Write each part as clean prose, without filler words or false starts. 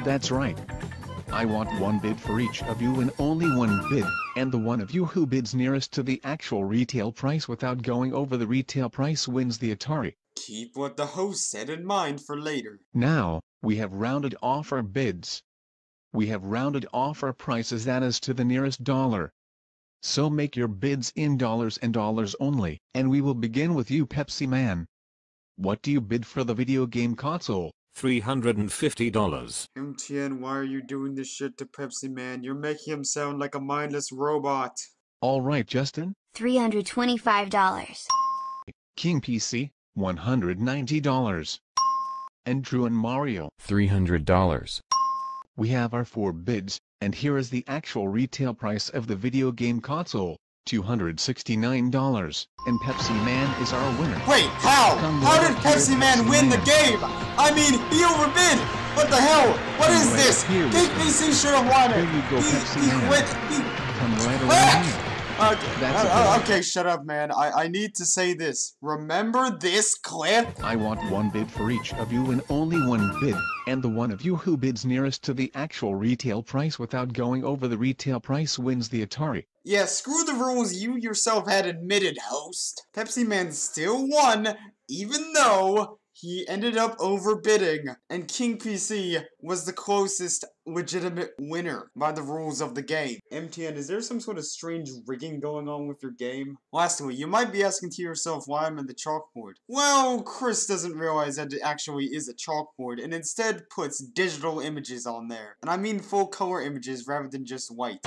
That's right. I want one bid for each of you and only one bid, and the one of you who bids nearest to the actual retail price without going over the retail price wins the Atari. Keep what the host said in mind for later. Now, we have rounded off our bids. We have rounded off our prices that is to the nearest dollar. So make your bids in dollars and dollars only, and we will begin with you, Pepsi Man. What do you bid for the video game console? $350. MTN, why are you doing this shit to Pepsi Man? You're making him sound like a mindless robot. Alright, Justin. $325. King PC, $190. And Drew and Mario, $300. We have our 4 bids, and here is the actual retail price of the video game console, $269, and Pepsi Man is our winner. Wait, how? How did Pepsi Man win the game? I mean, he overbid! What the hell? What is this? KPC should have won it! Here you go, Pepsi He Man. quit! Come right around here. Okay, shut up, man. I need to say this. Remember this clip? I want one bid for each of you and only one bid, and the one of you who bids nearest to the actual retail price without going over the retail price wins the Atari. Yeah, screw the rules you yourself had admitted, host. Pepsi Man still won, even though he ended up overbidding, and King PC was the closest legitimate winner by the rules of the game. MTN, is there some sort of strange rigging going on with your game? Lastly, you might be asking to yourself why I'm in the chalkboard. Well, Chris doesn't realize that it actually is a chalkboard, and instead puts digital images on there. And I mean full color images rather than just white.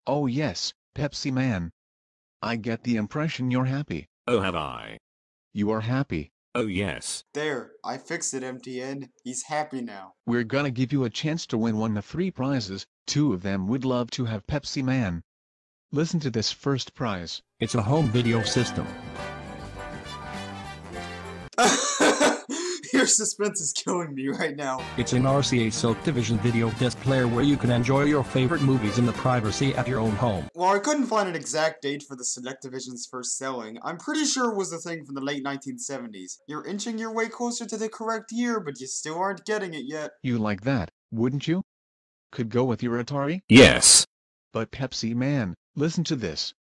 Oh yes, Pepsi Man. I get the impression you're happy. Oh, have I? You are happy. Oh yes. There, I fixed it, MTN. He's happy now. We're gonna give you a chance to win one of 3 prizes. 2 of them would love to have Pepsi Man. Listen to this first prize. It's a home video system. Your suspense is killing me right now. It's an RCA Silk Division video disc player where you can enjoy your favorite movies in the privacy at your own home. While I couldn't find an exact date for the Selectavision's first selling, I'm pretty sure it was a thing from the late 1970s. You're inching your way closer to the correct year, but you still aren't getting it yet. You like that, wouldn't you? Could go with your Atari? Yes. But Pepsi Man, listen to this.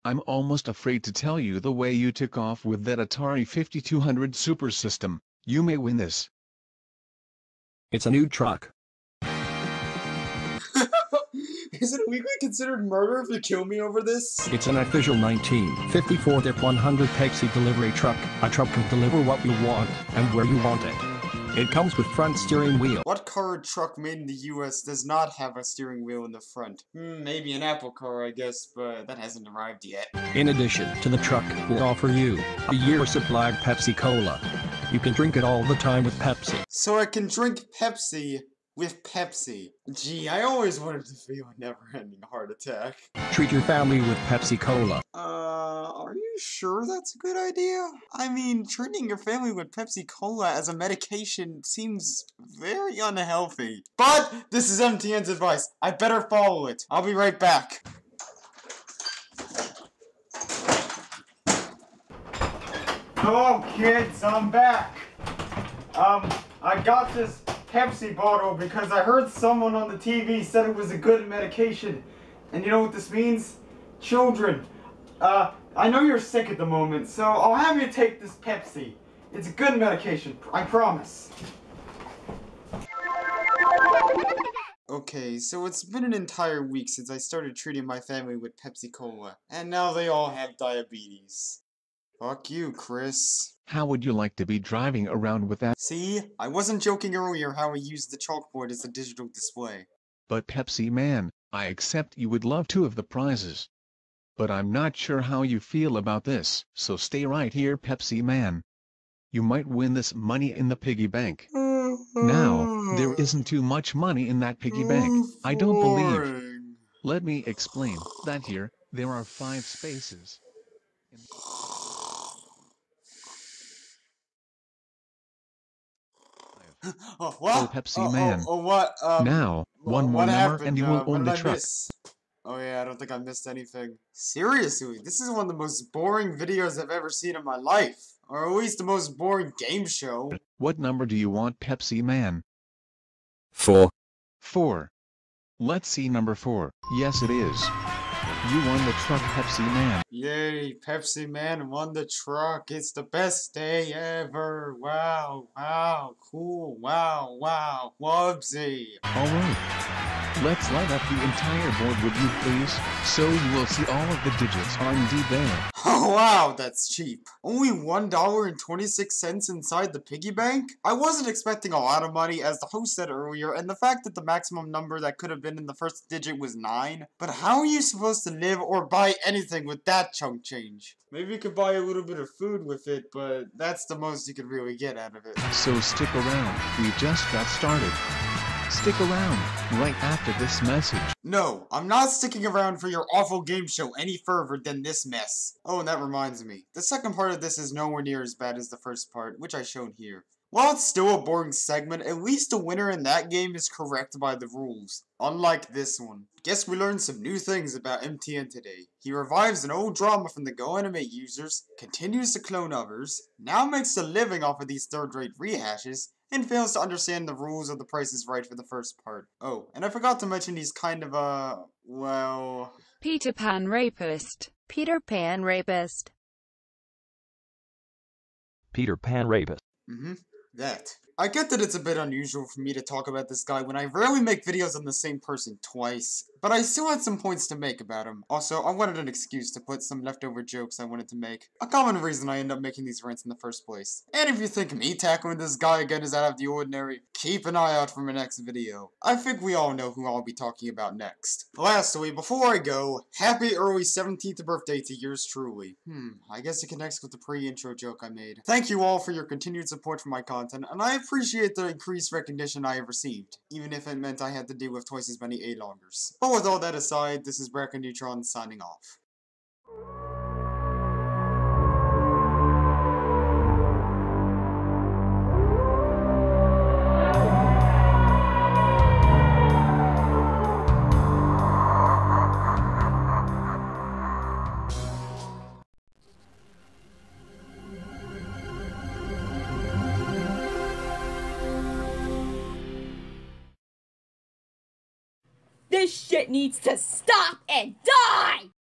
I'm almost afraid to tell you the way you took off with that Atari 5200 Super System. You may win this. It's a new truck. Is it legally considered murder if you kill me over this? It's an official 1954 DIP 100 Pepsi delivery truck. A truck can deliver what you want, and where you want it. It comes with front steering wheel. What car or truck made in the US does not have a steering wheel in the front? Maybe an Apple car, I guess, but that hasn't arrived yet. In addition to the truck, we'll offer you a year's supply of Pepsi Cola. You can drink it all the time with Pepsi. So I can drink Pepsi with Pepsi. Gee, I always wanted to feel a never-ending heart attack. Treat your family with Pepsi Cola. Are you sure that's a good idea? I mean, treating your family with Pepsi Cola as a medication seems very unhealthy. But this is MTN's advice. I better follow it. I'll be right back. Hello, kids. I'm back. I got this Pepsi bottle because I heard someone on the TV said it was a good medication. And you know what this means? Children, I know you're sick at the moment, so I'll have you take this Pepsi. It's a good medication, I promise. Okay, so it's been an entire week since I started treating my family with Pepsi Cola, and now they all have diabetes. Fuck you, Chris. How would you like to be driving around with that? See? I wasn't joking earlier how I used the chalkboard as a digital display. But Pepsi Man, I accept you would love 2 of the prizes. But I'm not sure how you feel about this, so stay right here, Pepsi Man. You might win this money in the piggy bank. Now, there isn't too much money in that piggy bank, I don't believe. Let me explain that here, there are 5 spaces. What? Oh, Pepsi Man. What? Now, one more number and you will own the truck. Oh yeah, I don't think I missed anything. Seriously, this is one of the most boring videos I've ever seen in my life. Or at least the most boring game show. What number do you want, Pepsi Man? 4. 4. Let's see number 4. Yes, it is. You won the truck, Pepsi Man. Yay, Pepsi Man won the truck. It's the best day ever. Wow, wow, cool, wow, wow, Wubsy. Alright. Let's light up the entire board, would you please? So you will see all of the digits are indeed there. Oh wow, that's cheap. Only $1.26 inside the piggy bank? I wasn't expecting a lot of money, as the host said earlier, and the fact that the maximum number that could have been in the first digit was 9. But how are you supposed to live or buy anything with that chunk change? Maybe you could buy a little bit of food with it, but that's the most you could really get out of it. So stick around, we just got started. Stick around, right after this message. No, I'm not sticking around for your awful game show any further than this mess. Oh, and that reminds me. The second part of this is nowhere near as bad as the first part, which I showed here. While it's still a boring segment, at least the winner in that game is correct by the rules. Unlike this one. Guess we learned some new things about MTN today. He revives an old drama from the GoAnimate users, continues to clone others, now makes a living off of these third-rate rehashes, and fails to understand the rules of The Price is Right for the first part. Oh, and I forgot to mention he's kind of well... Peter Pan rapist. Peter Pan rapist. Peter Pan rapist. That. I get that it's a bit unusual for me to talk about this guy when I rarely make videos on the same person twice, but I still had some points to make about him. Also, I wanted an excuse to put some leftover jokes I wanted to make. A common reason I end up making these rants in the first place. And if you think me tackling this guy again is out of the ordinary, keep an eye out for my next video. I think we all know who I'll be talking about next. Lastly, before I go, happy early 17th birthday to yours truly. I guess it connects with the pre-intro joke I made. Thank you all for your continued support for my content, and I appreciate the increased recognition I have received, even if it meant I had to deal with twice as many A-longers. But with all that aside, this is BracketNeutron signing off. This shit needs to stop and die!